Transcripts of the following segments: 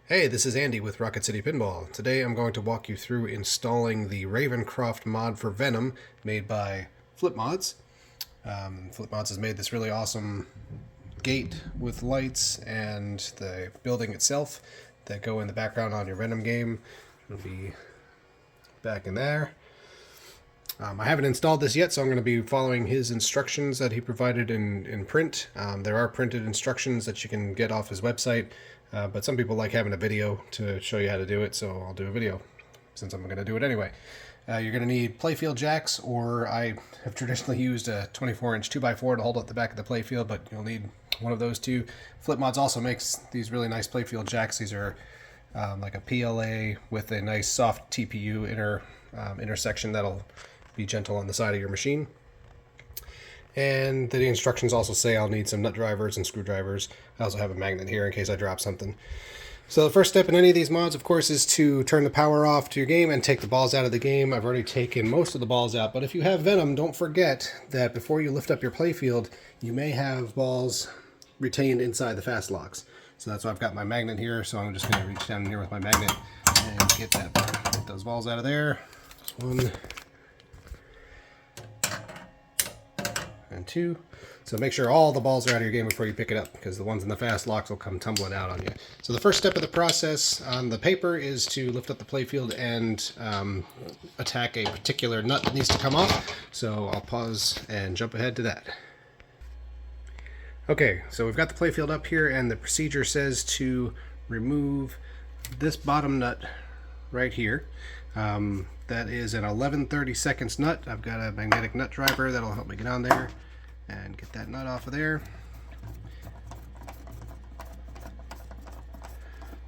Hey, this is Andy with Rocket City Pinball. Today I'm going to walk you through installing the Ravencroft mod for Venom made by FlipMods. FlipMods has made this really awesome gate with lights and the building itself that go in the background on your Venom game. It'll be back in there. I haven't installed this yet, so I'm going to be following his instructions that he provided in print. There are printed instructions that you can get off his website, but some people like having a video to show you how to do it, so I'll do a video since I'm going to do it anyway. You're going to need playfield jacks, or I have traditionally used a 24-inch 2x4 to hold up the back of the playfield, but you'll need one of those too. FlipMods also makes these really nice playfield jacks. These are like a PLA with a nice soft TPU intersection that'll be gentle on the side of your machine. And the instructions also say I'll need some nut drivers and screwdrivers. I also have a magnet here in case I drop something. So the first step in any of these mods, of course, is to turn the power off to your game and take the balls out of the game. I've already taken most of the balls out, but if you have Venom, don't forget that before you lift up your playfield, you may have balls retained inside the fast locks. So that's why I've got my magnet here, so I'm just going to reach down here with my magnet and get those balls out of there. One and two. So make sure all the balls are out of your game before you pick it up, because the ones in the fast locks will come tumbling out on you. So the first step of the process on the paper is to lift up the playfield and attack a particular nut that needs to come off. So I'll pause and jump ahead to that. Okay, so we've got the playfield up here, and the procedure says to remove this bottom nut right here. That is an 11/32 nut. I've got a magnetic nut driver that'll help me get on there and get that nut off of there.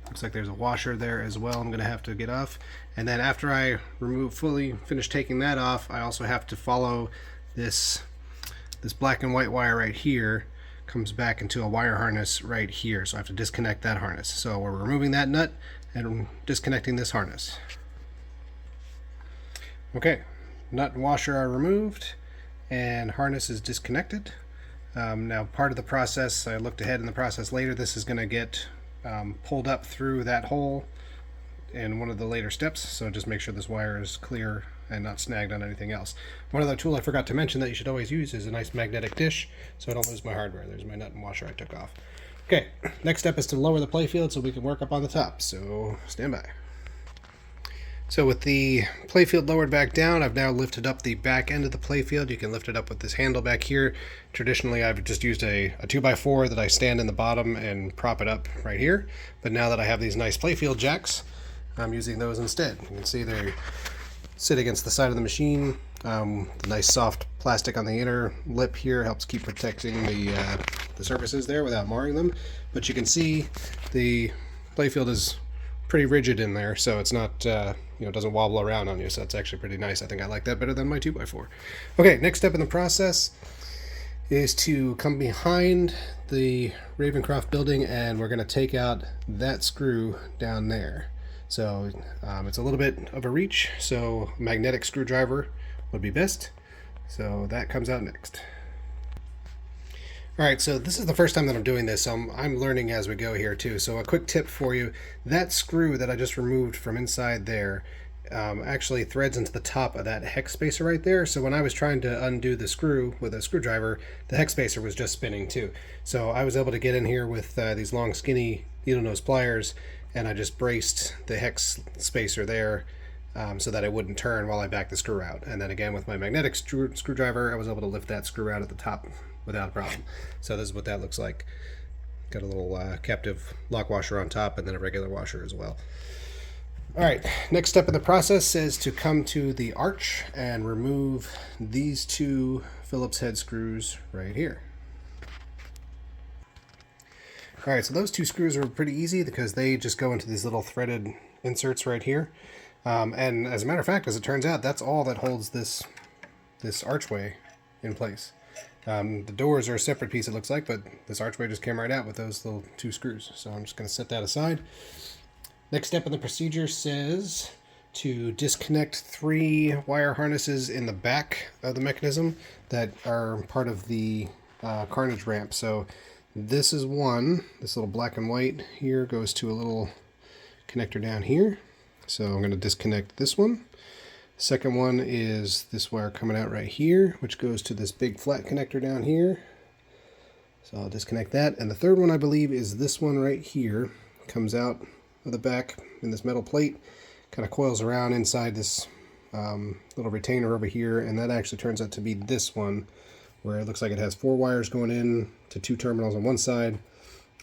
Looks like there's a washer there as well I'm going to have to get off. And then after I finish taking that off, I also have to follow this black and white wire right here. Comes back into a wire harness right here, so I have to disconnect that harness. So we're removing that nut and disconnecting this harness. Okay, nut and washer are removed and harness is disconnected. Now part of the process, I looked ahead in the process later, this is going to get pulled up through that hole in one of the later steps, so just make sure this wire is clear and not snagged on anything else. One other tool I forgot to mention that you should always use is a nice magnetic dish so I don't lose my hardware. There's my nut and washer I took off. Okay, next step is to lower the playfield so we can work up on the top, so stand by. So with the playfield lowered back down, I've now lifted up the back end of the playfield. You can lift it up with this handle back here. Traditionally, I've just used a 2x4 that I stand in the bottom and prop it up right here. But now that I have these nice playfield jacks, I'm using those instead. You can see they sit against the side of the machine. The nice soft plastic on the inner lip here helps keep protecting the surfaces there without marring them. But you can see the playfield is pretty rigid in there, so it's not it doesn't wobble around on you, so that's actually pretty nice. I think I like that better than my 2x4. Okay, next step in the process is to come behind the Ravencroft building, and we're going to take out that screw down there. So it's a little bit of a reach, so magnetic screwdriver would be best. So that comes out next. Alright, so this is the first time that I'm doing this, so I'm learning as we go here too. So a quick tip for you, that screw that I just removed from inside there actually threads into the top of that hex spacer right there. So when I was trying to undo the screw with a screwdriver, the hex spacer was just spinning too. So I was able to get in here with these long skinny needle nose pliers, and I just braced the hex spacer there so that it wouldn't turn while I backed the screw out. And then again with my magnetic screwdriver, I was able to lift that screw out at the top without a problem. So this is what that looks like. Got a little captive lock washer on top and then a regular washer as well. Alright, next step in the process is to come to the arch and remove these two Phillips head screws right here. Alright, so those two screws are pretty easy because they just go into these little threaded inserts right here. And as a matter of fact, as it turns out, that's all that holds this archway in place. The doors are a separate piece, it looks like, but this archway just came right out with those little two screws. So I'm just going to set that aside. Next step in the procedure says to disconnect 3 wire harnesses in the back of the mechanism that are part of the carnage ramp. So this is one. This little black and white here goes to a little connector down here. So I'm going to disconnect this one. Second one is this wire coming out right here, which goes to this big flat connector down here. So I'll disconnect that. And the third one, I believe, is this one right here. Comes out of the back in this metal plate, kind of coils around inside this little retainer over here, and that actually turns out to be this one, where it looks like it has 4 wires going in to 2 terminals on one side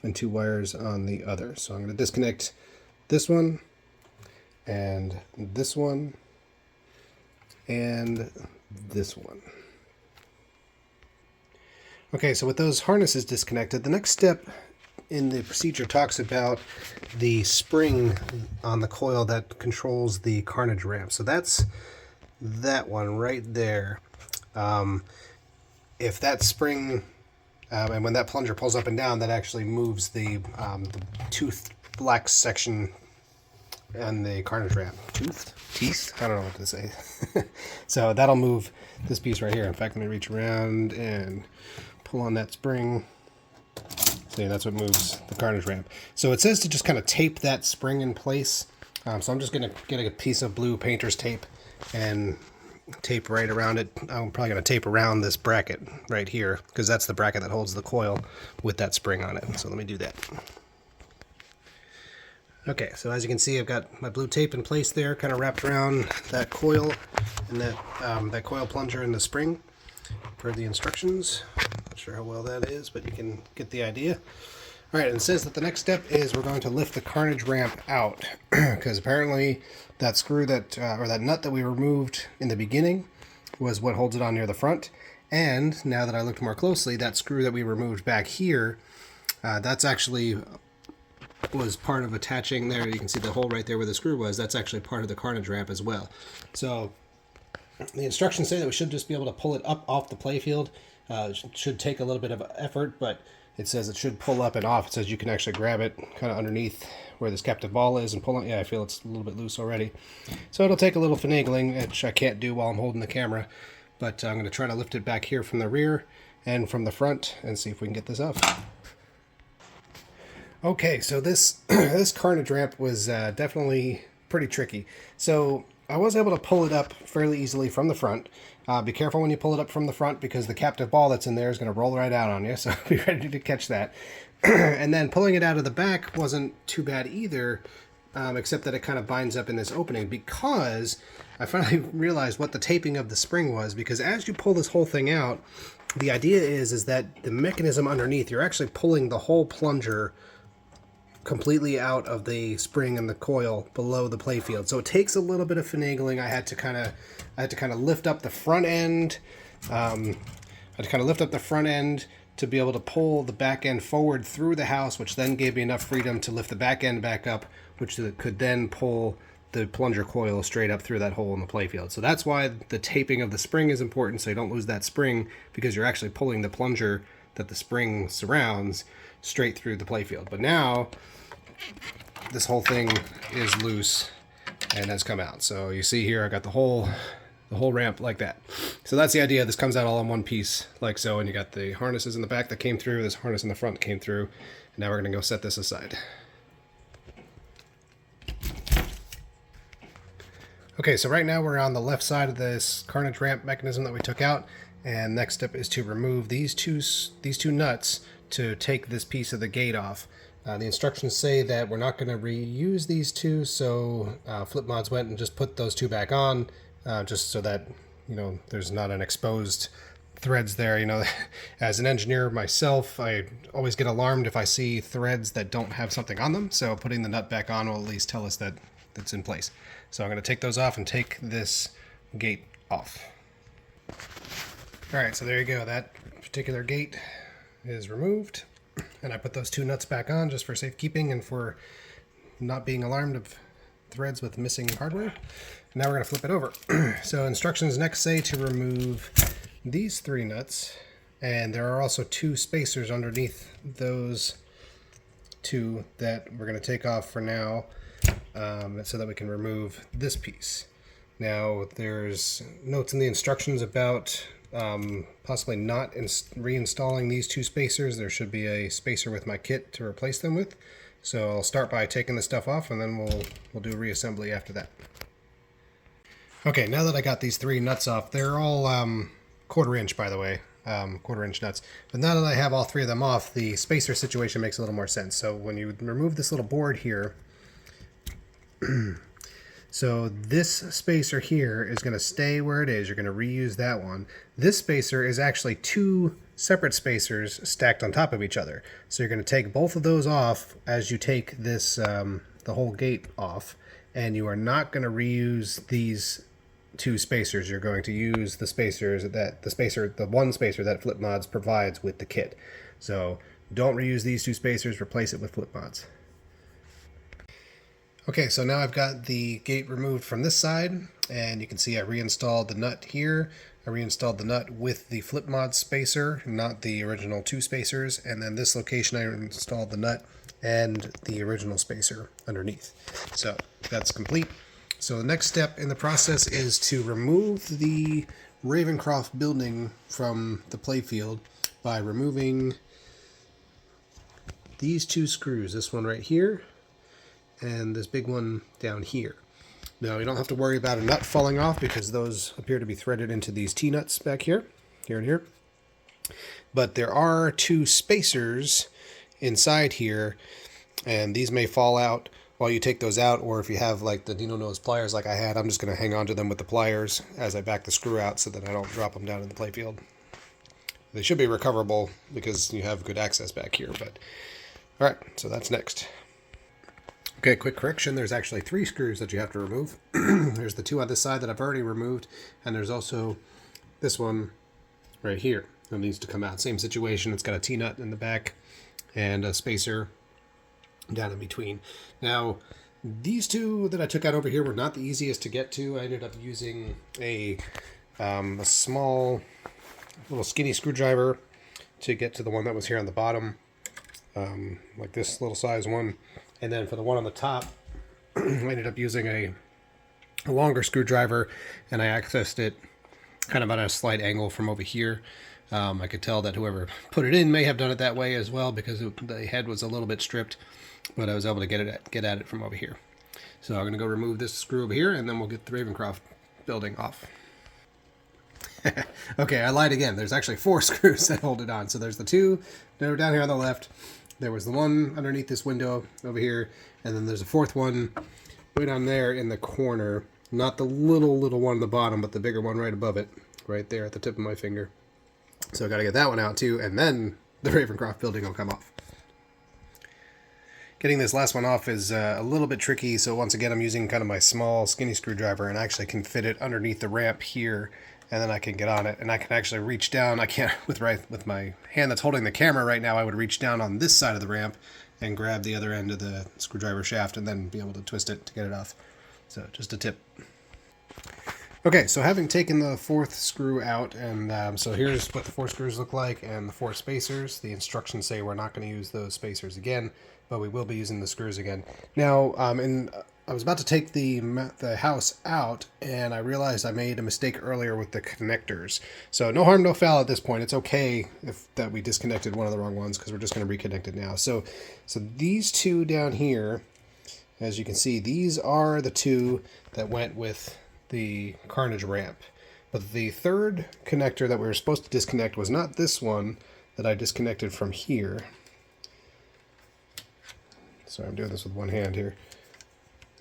and 2 wires on the other. So I'm going to disconnect this one and this one and this one. Okay, so with those harnesses disconnected, the next step in the procedure talks about the spring on the coil that controls the carnage ramp. So that's that one right there. If that spring, and when that plunger pulls up and down, that actually moves the tooth black section and the carnage ramp. Teeth? I don't know what to say. So that'll move this piece right here. In fact, let me reach around and pull on that spring. See, that's what moves the carnage ramp. So it says to just kind of tape that spring in place. So I'm just going to get a piece of blue painter's tape and tape right around it. I'm probably going to tape around this bracket right here, because that's the bracket that holds the coil with that spring on it. So let me do that. Okay, so as you can see, I've got my blue tape in place there, kind of wrapped around that coil and that coil plunger and the spring per the instructions. Not sure how well that is, but you can get the idea. All right, and it says that the next step is we're going to lift the carnage ramp out, because apparently that screw that, or that nut that we removed in the beginning was what holds it on near the front. And now that I looked more closely, that screw that we removed back here, that's actually was part of attaching there. You can see the hole right there where the screw was. That's actually part of the carnage ramp as well. So the instructions say that we should just be able to pull it up off the playfield. It should take a little bit of effort, but it says it should pull up and off. It says you can actually grab it kind of underneath where this captive ball is and pull it. Yeah, I feel it's a little bit loose already. So it'll take a little finagling, which I can't do while I'm holding the camera. But I'm going to try to lift it back here from the rear and from the front and see if we can get this off. Okay, so this this carnage ramp was definitely pretty tricky. So I was able to pull it up fairly easily from the front. Be careful when you pull it up from the front, because the captive ball that's in there is going to roll right out on you, so be ready to catch that. And then pulling it out of the back wasn't too bad either, except that it kind of binds up in this opening, because I finally realized what the taping of the spring was, because as you pull this whole thing out, the idea is that the mechanism underneath, you're actually pulling the whole plunger completely out of the spring and the coil below the playfield. So it takes a little bit of finagling. I had to kind of lift up the front end. I had to kind of lift up the front end to be able to pull the back end forward through the house, which then gave me enough freedom to lift the back end back up, which could then pull the plunger coil straight up through that hole in the playfield. So that's why the taping of the spring is important, so you don't lose that spring, because you're actually pulling the plunger that the spring surrounds straight through the playfield. But now this whole thing is loose and has come out. So you see here I got the whole ramp like that. So that's the idea. This comes out all in one piece like so, and you got the harnesses in the back that came through, this harness in the front came through, and now we're going to go set this aside. Okay, so right now we're on the left side of this carnage ramp mechanism that we took out, and next step is to remove these two nuts to take this piece of the gate off. The instructions say that we're not going to reuse these two, so FlipMods went and just put those two back on, just so that, you know, there's not an exposed threads there. You know, as an engineer myself, I always get alarmed if I see threads that don't have something on them, so putting the nut back on will at least tell us that it's in place. So I'm going to take those off and take this gate off. Alright, so there you go. That particular gate is removed. And I put those two nuts back on just for safekeeping and for not being alarmed of threads with missing hardware. Now we're going to flip it over. So instructions next say to remove these 3 nuts, and there are also 2 spacers underneath those 2 that we're going to take off for now, so that we can remove this piece. Now there's notes in the instructions about possibly not reinstalling these 2 spacers. There should be a spacer with my kit to replace them with. So I'll start by taking the stuff off, and then we'll do reassembly after that. Okay, now that I got these 3 nuts off, they're all 1/4 inch, by the way, 1/4 inch nuts. But now that I have all 3 of them off, the spacer situation makes a little more sense. So when you remove this little board here, so this spacer here is going to stay where it is. You're going to reuse that one. This spacer is actually 2 separate spacers stacked on top of each other. So you're going to take both of those off as you take this the whole gate off, and you are not going to reuse these 2 spacers. You're going to use the spacers the one spacer that FlipMods provides with the kit. So don't reuse these 2 spacers, replace it with FlipMods. Okay, so now I've got the gate removed from this side, and you can see I reinstalled the nut here. I reinstalled the nut with the FlipMods spacer, not the original 2 spacers, and then this location I installed the nut and the original spacer underneath. So that's complete. So the next step in the process is to remove the Ravencroft building from the playfield by removing these 2 screws, this one right here and this big one down here. Now you don't have to worry about a nut falling off because those appear to be threaded into these T-nuts back here, here and here. But there are 2 spacers inside here, and these may fall out while you take those out, or if you have like the needle nose pliers like I had, I'm just going to hang on to them with the pliers as I back the screw out so that I don't drop them down in the playfield. They should be recoverable because you have good access back here, but alright, so that's next. Okay, quick correction, there's actually 3 screws that you have to remove. There's the 2 on this side that I've already removed, and there's also this one right here that needs to come out. Same situation, it's got a T-nut in the back and a spacer down in between. Now, these 2 that I took out over here were not the easiest to get to. I ended up using a small little skinny screwdriver to get to the one that was here on the bottom, like this little size one. And then for the one on the top, I ended up using a longer screwdriver, and I accessed it kind of at a slight angle from over here. I could tell that whoever put it in may have done it that way as well because the head was a little bit stripped, but I was able to get at it from over here. So I'm going to go remove this screw over here, and then we'll get the Ravencroft building off. Okay, I lied again. There's actually 4 screws that hold it on. So there's the 2 that are down here on the left. There was the one underneath this window over here, and then there's a 4th one way down there in the corner. Not the little one on the bottom, but the bigger one right above it, right there at the tip of my finger. So I got to get that one out too, and then the Ravencroft building will come off. Getting this last one off is a little bit tricky, so once again I'm using kind of my small skinny screwdriver, and I actually can fit it underneath the ramp here, and then I can get on it, and I can actually reach down. I can't with my hand that's holding the camera right now. I would reach down on this side of the ramp and grab the other end of the screwdriver shaft and then be able to twist it to get it off. So just a tip. Okay, so having taken the 4th screw out, and so here's what the 4 screws look like and the 4 spacers. The instructions say we're not going to use those spacers again, but we will be using the screws again. Now, I was about to take the house out, and I realized I made a mistake earlier with the connectors. So no harm, no foul at this point. It's okay that we disconnected one of the wrong ones because we're just going to reconnect it now. So these 2 down here, as you can see, these are the 2 that went with the carnage ramp. But the 3rd connector that we were supposed to disconnect was not this one that I disconnected from here. Sorry, I'm doing this with one hand here.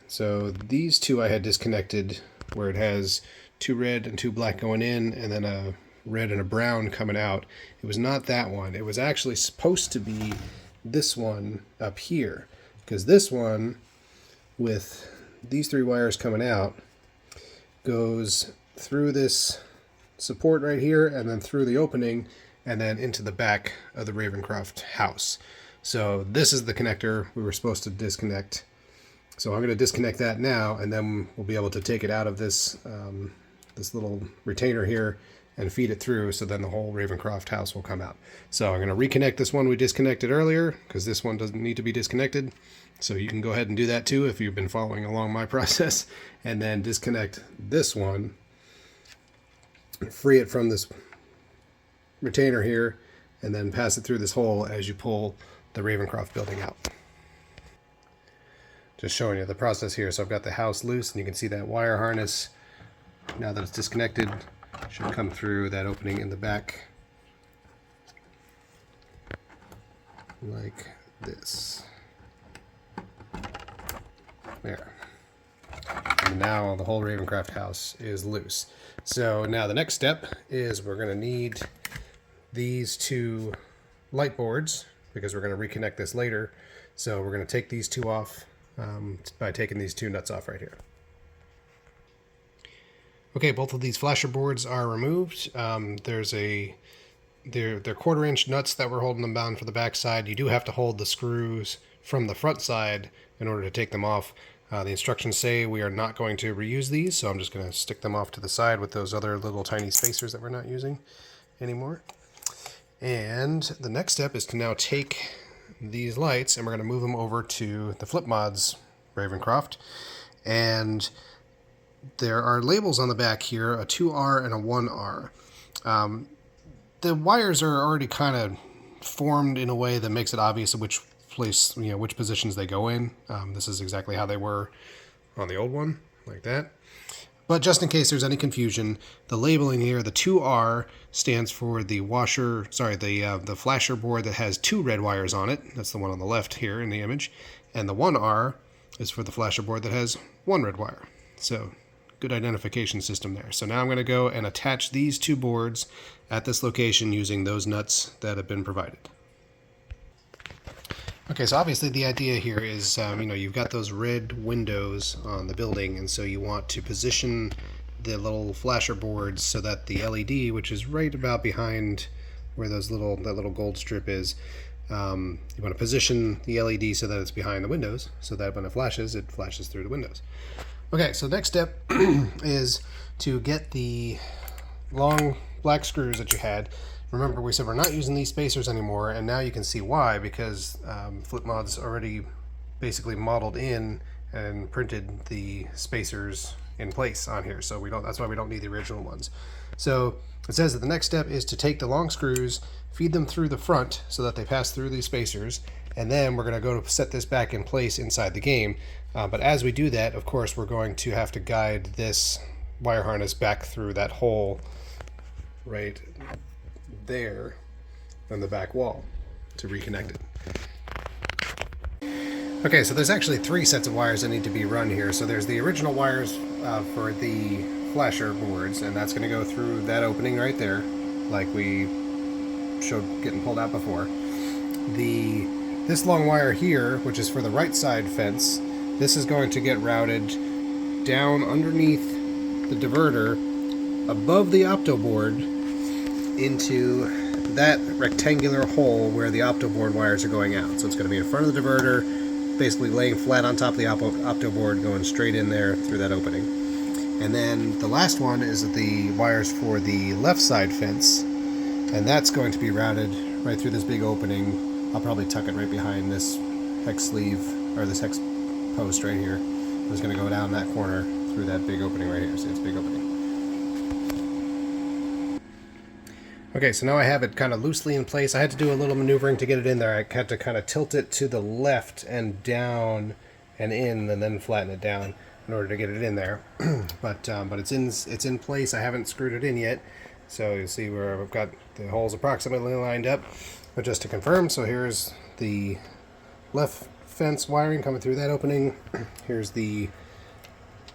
So these 2 I had disconnected where it has 2 red and 2 black going in, and then a red and a brown coming out. It was not that one. It was actually supposed to be this one up here, because this one with these 3 wires coming out goes through this support right here and then through the opening and then into the back of the Ravencroft house. So this is the connector we were supposed to disconnect. So I'm going to disconnect that now, and then we'll be able to take it out of this this little retainer here and feed it through, so then the whole Ravencroft house will come out. So I'm going to reconnect this one we disconnected earlier, because this one doesn't need to be disconnected. So you can go ahead and do that too if you've been following along my process, and then disconnect this one, free it from this retainer here, and then pass it through this hole as you pull the Ravencroft building out. just showing you the process here. So I've got the house loose, and you can see that wire harness, now that it's disconnected, should come through that opening in the back like this. There. And now the whole Ravencroft house is loose. So now the next step is we're going to need these two light boards, because we're going to reconnect this later. So we're going to take these two off by taking these two nuts off right here. Okay, both of these flasher boards are removed. They're 1/4-inch nuts that were holding them down for the back side. You do have to hold the screws from the front side in order to take them off. The instructions say we are not going to reuse these, so I'm just going to stick them off to the side with those other little tiny spacers that we're not using anymore. And the next step is to now take these lights and we're going to move them over to the FlipMods Ravencroft. And there are labels on the back here, a 2R and a 1R. The wires are already kind of formed in a way that makes it obvious which place, which positions they go in. This is exactly how they were on the old one, like that. But just in case there's any confusion, the labeling here, the 2R stands for the the flasher board that has 2 red wires on it. That's the one on the left here in the image. And the 1R is for the flasher board that has 1 red wire. So good identification system there. So now I'm going to go and attach these 2 boards at this location using those nuts that have been provided. Okay, so obviously the idea here is, you've got those red windows on the building, and so you want to position the little flasher boards so that the LED, which is right about behind where that little gold strip is, you want to position the LED so that it's behind the windows, so that when it flashes through the windows. Okay, so next step is to get the long black screws that you had. Remember, we said we're not using these spacers anymore, and now you can see why, because FlipMods already basically modeled in and printed the spacers in place on here, so that's why we don't need the original ones. So it says that the next step is to take the long screws, feed them through the front so that they pass through these spacers, and then we're going to go to set this back in place inside the game. But as we do that, of course, we're going to have to guide this wire harness back through that hole right there on the back wall to reconnect it. Okay, so there's actually 3 sets of wires that need to be run here. So there's the original wires for the flasher boards, and that's going to go through that opening right there, like we showed getting pulled out before. This long wire here, which is for the right side fence, this is going to get routed down underneath the diverter above the opto board into that rectangular hole where the opto board wires are going out. So it's going to be in front of the diverter, basically laying flat on top of the opto board, going straight in there through that opening. And then the last one is the wires for the left side fence, and that's going to be routed right through this big opening. I'll probably tuck it right behind this hex sleeve, or this hex post right here. It's going to go down that corner through that big opening right here. See, it's a big opening. Okay, so now I have it kind of loosely in place. I had to do a little maneuvering to get it in there. I had to kind of tilt it to the left and down and in, and then flatten it down in order to get it in there. but it's in place. I haven't screwed it in yet, so you see where I've got the holes approximately lined up. But just to confirm, so here's the left fence wiring coming through that opening. Here's the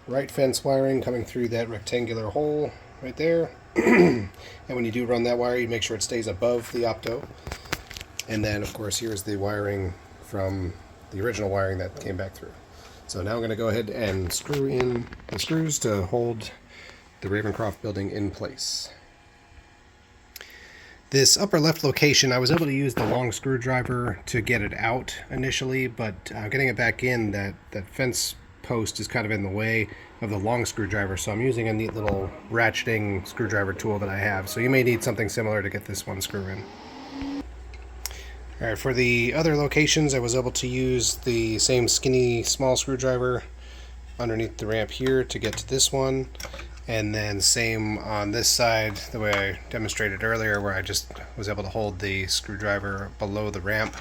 right fence wiring coming through that rectangular hole right there. And when you do run that wire, you make sure it stays above the opto. And then, of course, here's the wiring from the original wiring that came back through. So now I'm going to go ahead and screw in the screws to hold the Ravencroft building in place. This upper left location, I was able to use the long screwdriver to get it out initially, but getting it back in, that fence post is kind of in the way of the long screwdriver, so I'm using a neat little ratcheting screwdriver tool that I have. So you may need something similar to get this one screw in. Alright, for the other locations, I was able to use the same skinny small screwdriver underneath the ramp here to get to this one. And then same on this side, the way I demonstrated earlier, where I just was able to hold the screwdriver below the ramp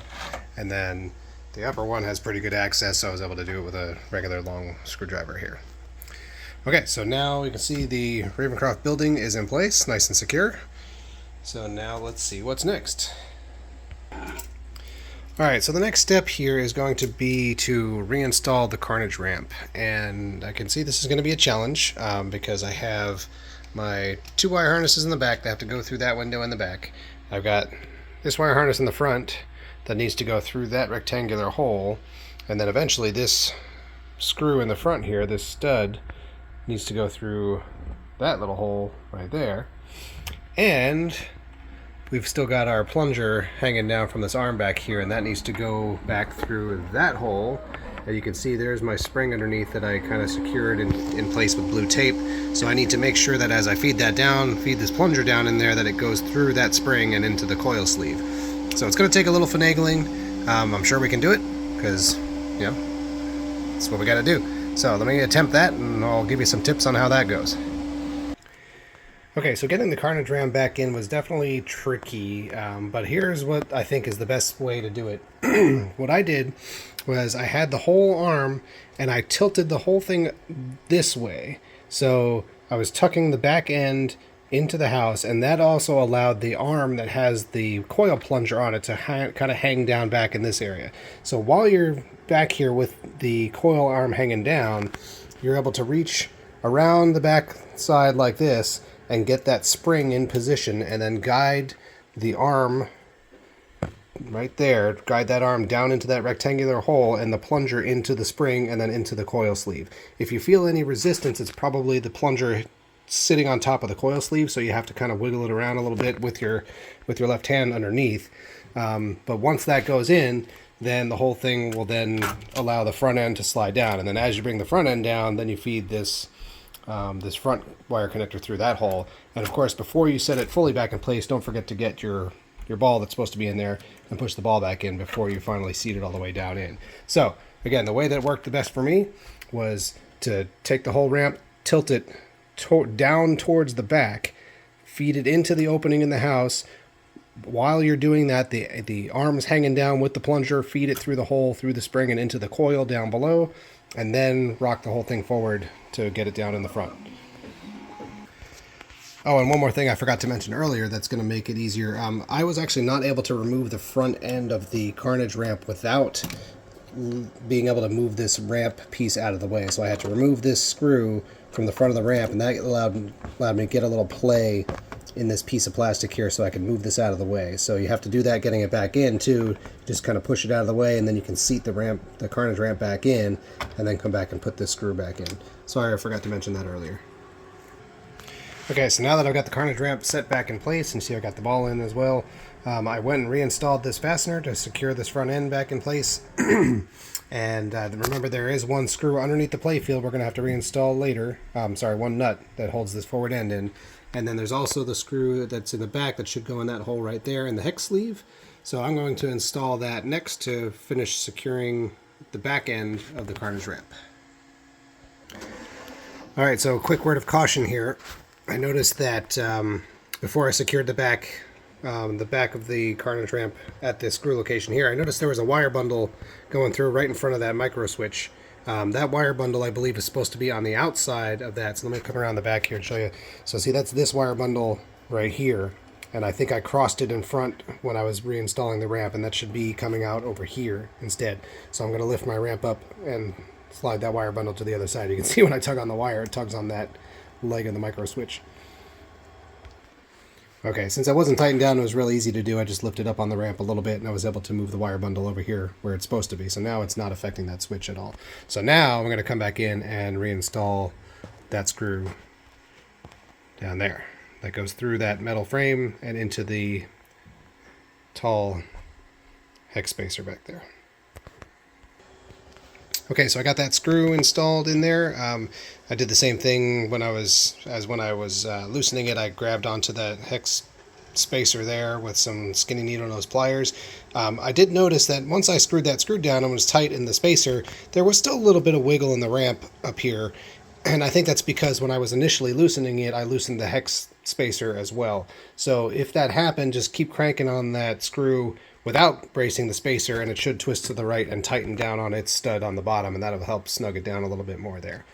and then The upper one has pretty good access, so I was able to do it with a regular long screwdriver here. Okay, so now we can see the Ravencroft building is in place, nice and secure. So now let's see what's next. Alright, so the next step here is going to be to reinstall the carnage ramp. And I can see this is going to be a challenge because I have my 2 wire harnesses in the back that have to go through that window in the back. I've got this wire harness in the front that needs to go through that rectangular hole. And then eventually this screw in the front here, this stud, needs to go through that little hole right there. And we've still got our plunger hanging down from this arm back here, and that needs to go back through that hole. And you can see there's my spring underneath that I kind of secured in place with blue tape. So I need to make sure that as I feed that down, feed this plunger down in there, that it goes through that spring and into the coil sleeve. So it's going to take a little finagling. I'm sure we can do it because, you know, that's what we got to do. So let me attempt that, and I'll give you some tips on how that goes. Okay, so getting the carnage ram back in was definitely tricky, but here's what I think is the best way to do it. What I did was I had the whole arm and I tilted the whole thing this way. So I was tucking the back end into the house, and that also allowed the arm that has the coil plunger on it to kind of hang down back in this area. So while you're back here with the coil arm hanging down, you're able to reach around the back side like this and get that spring in position, and then guide the arm right there, guide that arm down into that rectangular hole and the plunger into the spring and then into the coil sleeve. If you feel any resistance, it's probably the plunger sitting on top of the coil sleeve, so you have to kind of wiggle it around a little bit with your left hand underneath. But once that goes in, then the whole thing will then allow the front end to slide down, and then as you bring the front end down, then you feed this front wire connector through that hole. And of course, before you set it fully back in place, don't forget to get your ball that's supposed to be in there and push the ball back in before you finally seat it all the way down in. So again, the way that worked the best for me was to take the whole ramp, tilt it down towards the back, feed it into the opening in the house. While you're doing that, the arm's hanging down with the plunger, feed it through the hole, through the spring and into the coil down below, and then rock the whole thing forward to get it down in the front. Oh, and one more thing I forgot to mention earlier that's going to make it easier. I was actually not able to remove the front end of the carnage ramp without being able to move this ramp piece out of the way. So I had to remove this screw from the front of the ramp, and that allowed me to get a little play in this piece of plastic here so I can move this out of the way. So you have to do that getting it back in too. Just kind of push it out of the way, and then you can seat the carnage ramp back in, and then come back and put this screw back in. Sorry, I forgot to mention that earlier. Okay, so now that I've got the carnage ramp set back in place, and see I got the ball in as well, I went and reinstalled this fastener to secure this front end back in place. And remember, there is one screw underneath the playfield we're going to have to reinstall later. One nut that holds this forward end in. And then there's also the screw that's in the back that should go in that hole right there in the hex sleeve. So I'm going to install that next to finish securing the back end of the carnage ramp. Alright, so a quick word of caution here. I noticed that before I secured the back of the carnage ramp at this screw location here, I noticed there was a wire bundle going through right in front of that micro switch. That wire bundle, I believe, is supposed to be on the outside of that. So let me come around the back here and show you. So see, that's this wire bundle right here. And I think I crossed it in front when I was reinstalling the ramp, and that should be coming out over here instead. So I'm going to lift my ramp up and slide that wire bundle to the other side. You can see when I tug on the wire, it tugs on that leg of the micro switch. Okay, since I wasn't tightened down, it was really easy to do. I just lifted up on the ramp a little bit, and I was able to move the wire bundle over here where it's supposed to be. So now it's not affecting that switch at all. So now I'm going to come back in and reinstall that screw down there. That goes through that metal frame and into the tall hex spacer back there. Okay, so I got that screw installed in there. I did the same thing when I was loosening it. I grabbed onto that hex spacer there with some skinny needle nose pliers. I did notice that once I screwed that screw down and was tight in the spacer, there was still a little bit of wiggle in the ramp up here. And I think that's because when I was initially loosening it, I loosened the hex spacer as well. So if that happened, just keep cranking on that screw without bracing the spacer, and it should twist to the right and tighten down on its stud on the bottom, and that'll help snug it down a little bit more there.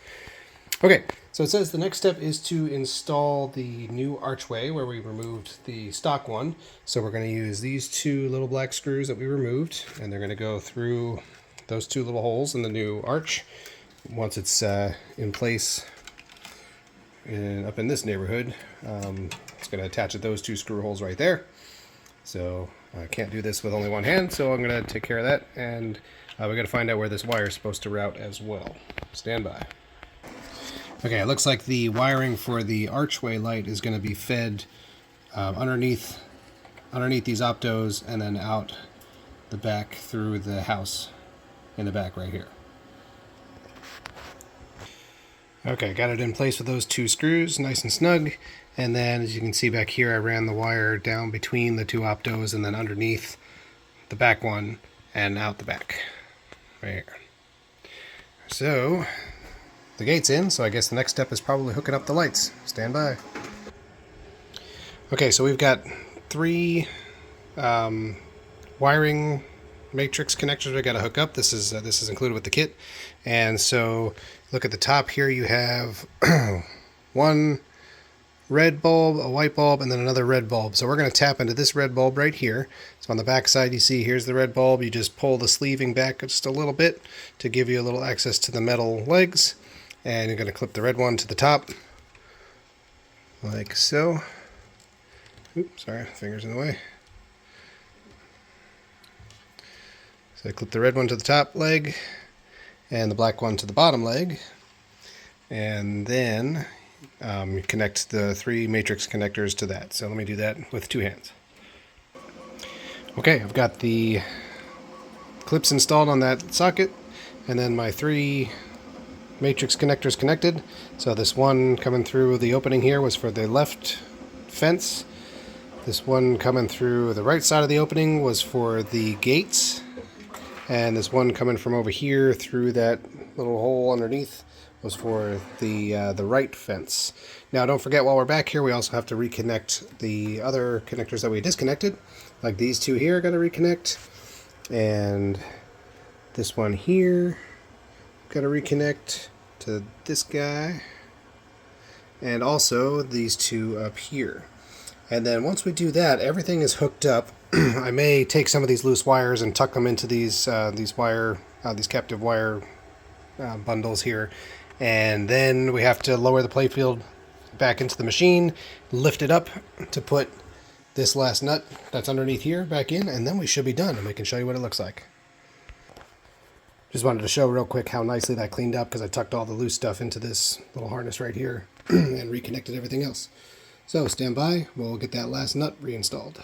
Okay, so it says the next step is to install the new archway where we removed the stock one. So we're going to use these two little black screws that we removed, and they're going to go through those two little holes in the new arch. Once it's in place up in this neighborhood, it's going to attach at those two screw holes right there. So I can't do this with only one hand, so I'm going to take care of that, and we got to find out where this wire is supposed to route as well. Stand by. Okay, it looks like the wiring for the archway light is going to be fed underneath these optos and then out the back through the house in the back right here. Okay, got it in place with those two screws, nice and snug. And then, as you can see back here, I ran the wire down between the two optos and then underneath the back one and out the back. Right here. So, the gate's in, so I guess the next step is probably hooking up the lights. Stand by. Okay, so we've got 3 wiring matrix connectors we got to hook up. This is included with the kit. And so, look at the top here, you have one red bulb, a white bulb, and then another red bulb. So we're going to tap into this red bulb right here. So on the back side, you see here's the red bulb. You just pull the sleeving back just a little bit to give you a little access to the metal legs. And you're going to clip the red one to the top, like so. Oops, sorry, fingers in the way. So I clip the red one to the top leg, and the black one to the bottom leg. And then you connect the 3 matrix connectors to that. So let me do that with 2 hands. Okay, I've got the clips installed on that socket, and then my 3 matrix connectors connected. So this one coming through the opening here was for the left fence. This one coming through the right side of the opening was for the gates. And this one coming from over here through that little hole underneath was for the right fence. Now don't forget, while we're back here, we also have to reconnect the other connectors that we disconnected. Like these 2 here got to reconnect, and this one here got to reconnect to this guy, and also these 2 up here. And then once we do that, everything is hooked up. I may take some of these loose wires and tuck them into these captive wire bundles here, and then we have to lower the playfield back into the machine, lift it up to put this last nut that's underneath here back in, and then we should be done, and we can show you what it looks like. Just wanted to show real quick how nicely that cleaned up, because I tucked all the loose stuff into this little harness right here and reconnected everything else. So stand by, we'll get that last nut reinstalled.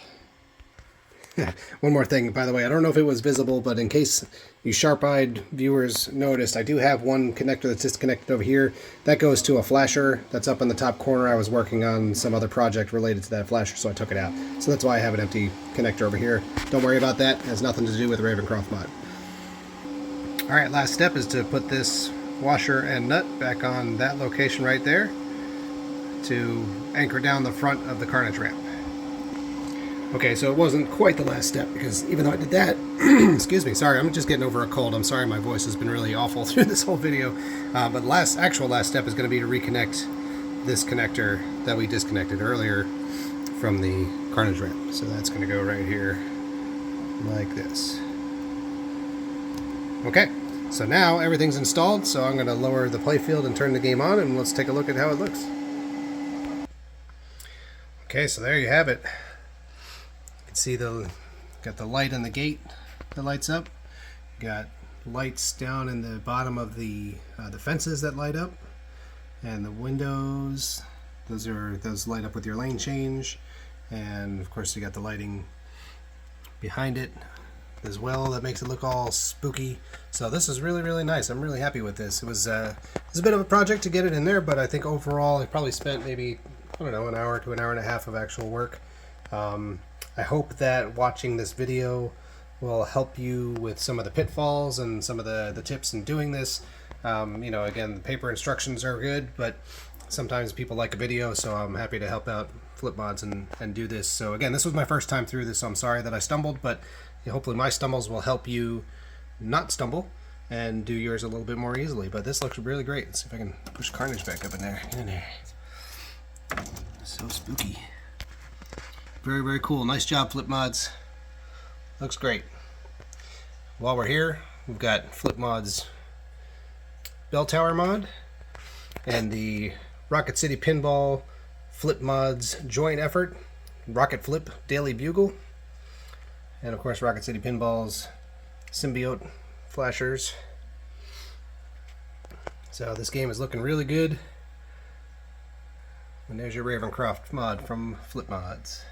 One more thing, by the way, I don't know if it was visible, but in case you sharp-eyed viewers noticed, I do have one connector that's disconnected over here. That goes to a flasher that's up in the top corner. I was working on some other project related to that flasher, so I took it out. So that's why I have an empty connector over here. Don't worry about that. It has nothing to do with the Ravencroft mod. Alright, last step is to put this washer and nut back on that location right there to anchor down the front of the carnage ramp. Okay, so it wasn't quite the last step, because even though I did that, excuse me, sorry, I'm just getting over a cold. I'm sorry, my voice has been really awful through this whole video. But the actual last step is going to be to reconnect this connector that we disconnected earlier from the carnage ramp. So that's going to go right here, like this. Okay, so now everything's installed, so I'm going to lower the playfield and turn the game on, and let's take a look at how it looks. Okay, so there you have it. See, got the light on the gate that lights up. Got lights down in the bottom of the fences that light up, and the windows. Those light up with your lane change, and of course you got the lighting behind it as well that makes it look all spooky. So this is really, really nice. I'm really happy with this. It was a bit of a project to get it in there, but I think overall I probably spent maybe, I don't know, an hour to an hour and a half of actual work. I hope that watching this video will help you with some of the pitfalls and some of the tips in doing this. You know, again, the paper instructions are good, but sometimes people like a video, so I'm happy to help out FlipMods and do this. So again, this was my first time through this, so I'm sorry that I stumbled, but hopefully my stumbles will help you not stumble and do yours a little bit more easily. But this looks really great. Let's see if I can push Carnage back up in there. Get in there. So spooky. Very, very cool. Nice job, FlipMods. Looks great. While we're here, we've got FlipMods Bell Tower mod and the Rocket City Pinball FlipMods joint effort Rocket Flip Daily Bugle, and of course Rocket City Pinball's Symbiote flashers. So this game is looking really good. And there's your Ravencroft mod from FlipMods.